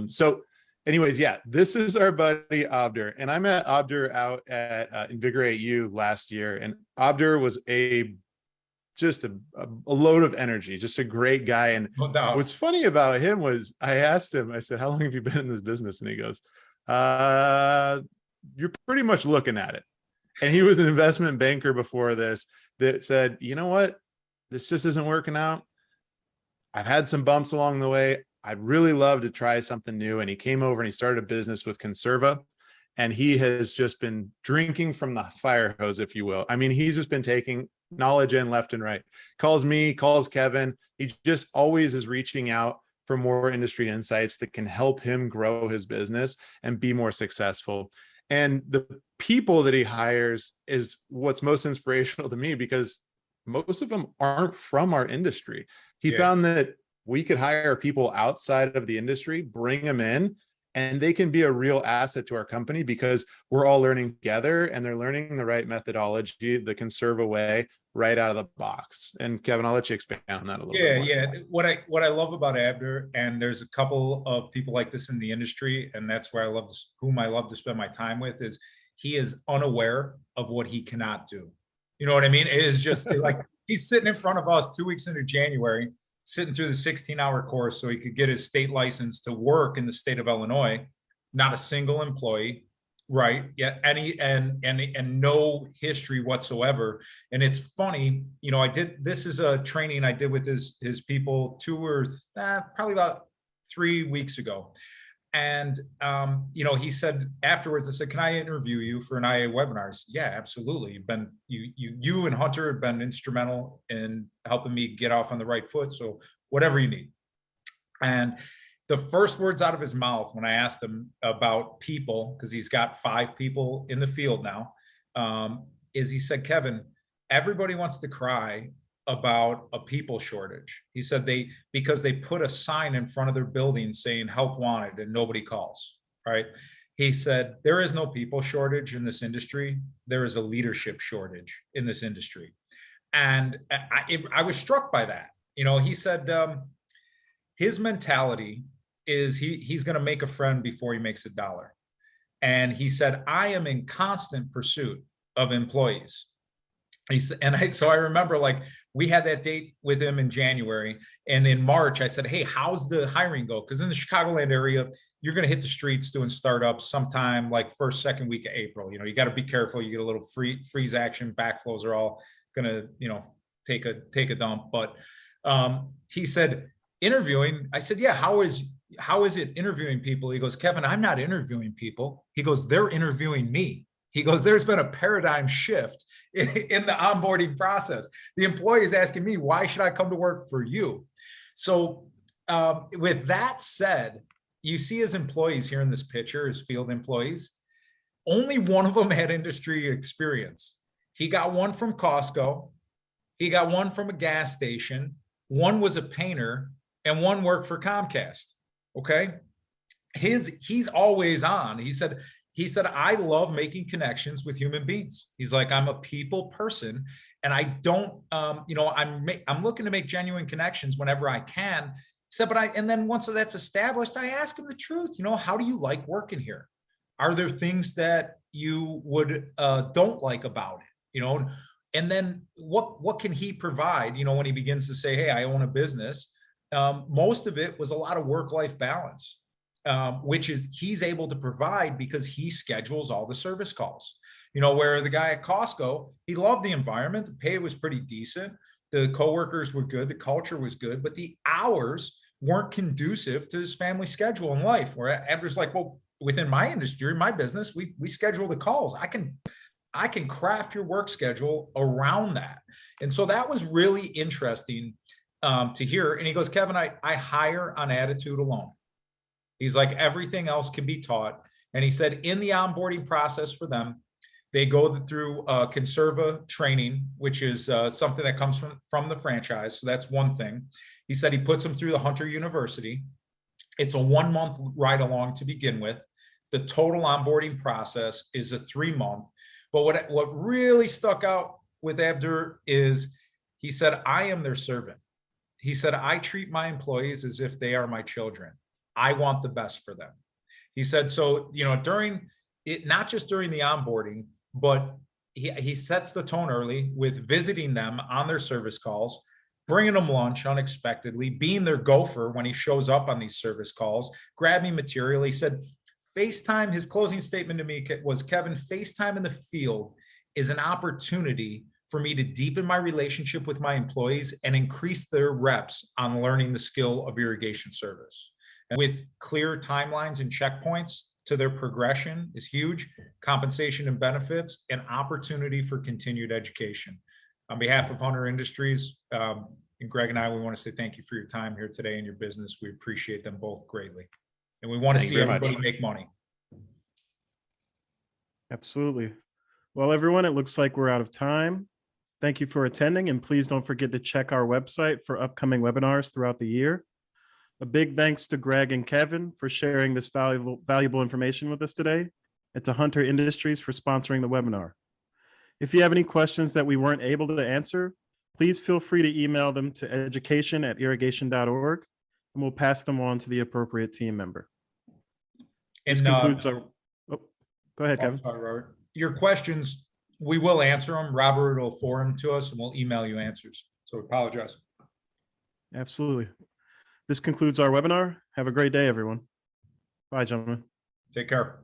So anyways, yeah, this is our buddy Abdur, and I met Abdur out at Invigorate You last year, and Abdur was just a load of energy, just a great guy. And No doubt. what's funny about him was I asked him, I said, how long have you been in this business? And he goes, uh, you're pretty much looking at it. And he was an investment banker before this that said, you know what? This just isn't working out. I've had some bumps along the way. I'd really love to try something new. And he came over and he started a business with Conserva. And he has just been drinking from the fire hose, if you will. I mean, he's just been taking knowledge in left and right. Calls me, calls Kevin. He just always is reaching out for more industry insights that can help him grow his business and be more successful. And the people that he hires is what's most inspirational to me, because most of them aren't from our industry. He Yeah. found that we could hire people outside of the industry, bring them in, and they can be a real asset to our company because we're all learning together and they're learning the right methodology, the Conserva way, right out of the box. And Kevin, I'll let you expand on that a little bit more. Yeah. What I love about Abner, and there's a couple of people like this in the industry, and that's where whom I love to spend my time with, is he is unaware of what he cannot do. You know what I mean? It is just like he's sitting in front of us 2 weeks into January, sitting through the 16-hour course so he could get his state license to work in the state of Illinois. Not a single employee, right? Yeah, and no history whatsoever. And it's funny, this is a training I did with his people probably about 3 weeks ago. And he said afterwards, I said, "Can I interview you for an IA webinar?" Said, "Yeah, absolutely. You and Hunter have been instrumental in helping me get off on the right foot. So whatever you need." And the first words out of his mouth when I asked him about people, because he's got 5 people in the field now, is he said, "Kevin, everybody wants to cry about a people shortage." He said because they put a sign in front of their building saying help wanted and nobody calls, right? He said, there is no people shortage in this industry. There is a leadership shortage in this industry. And I was struck by that. He said his mentality is he's going to make a friend before he makes a dollar. And he said, I am in constant pursuit of employees. So I remember, like, we had that date with him in January, and in March I said, "Hey, how's the hiring go?" Because in the Chicagoland area, you're going to hit the streets doing startups sometime like first, second week of April. You got to be careful. You get a little freeze action. Backflows are all going to, take a dump. But he said, interviewing. I said, "Yeah, how is it interviewing people?" He goes, "Kevin, I'm not interviewing people." He goes, "They're interviewing me." He goes, "There's been a paradigm shift in the onboarding process. The employee is asking me, why should I come to work for you?" So with that said, you see his employees here in this picture, his field employees, only one of them had industry experience. He got one from Costco. He got one from a gas station. One was a painter, and one worked for Comcast. Okay. He's always on. He said, "I love making connections with human beings." He's like, "I'm a people person, and I don't, I'm looking to make genuine connections whenever I can." He said, and then once that's established, I ask him the truth. How do you like working here? Are there things that you don't like about it? And then what can he provide? When he begins to say, "Hey, I own a business," most of it was a lot of work-life balance. Which is he's able to provide because he schedules all the service calls. Where the guy at Costco, he loved the environment. The pay was pretty decent. The coworkers were good. The culture was good, but the hours weren't conducive to his family schedule and life. Where Abner's like, "Well, within my industry, my business, we schedule the calls. I can craft your work schedule around that." And so that was really interesting to hear. And he goes, "Kevin, I hire on attitude alone." He's like, everything else can be taught. And he said in the onboarding process for them, they go through Conserva training, which is something that comes from the franchise. So that's one thing. He said he puts them through the Hunter University. It's a 1-month ride along to begin with. The total onboarding process is a 3-month. But what really stuck out with Abdur is he said, "I am their servant." He said, "I treat my employees as if they are my children." I want the best for them. He said, so, during it, not just during the onboarding, but he sets the tone early with visiting them on their service calls, bringing them lunch unexpectedly, being their gopher when he shows up on these service calls, grabbing material. He said, FaceTime, his closing statement to me was, Kevin, FaceTime in the field is an opportunity for me to deepen my relationship with my employees and increase their reps on learning the skill of irrigation service. And with clear timelines and checkpoints to their progression is huge. Compensation and benefits, and opportunity for continued education. On behalf of Hunter Industries, and Greg and I, we want to say thank you for your time here today and your business. We appreciate them both greatly. And we want to Thank see you very everybody much. make money. Absolutely. Well, everyone, it looks like we're out of time. Thank you for attending, and please don't forget to check our website for upcoming webinars throughout the year. A big thanks to Greg and Kevin for sharing this valuable information with us today, and to Hunter Industries for sponsoring the webinar. If you have any questions that we weren't able to answer, please feel free to email them to education@irrigation.org, and we'll pass them on to the appropriate team member. This And concludes our. Oh, go ahead, Kevin. sorry, Robert. Your questions, we will answer them. Robert will forward them to us, and we'll email you answers. So we apologize. Absolutely. This concludes our webinar. Have a great day, everyone. Bye, gentlemen. Take care.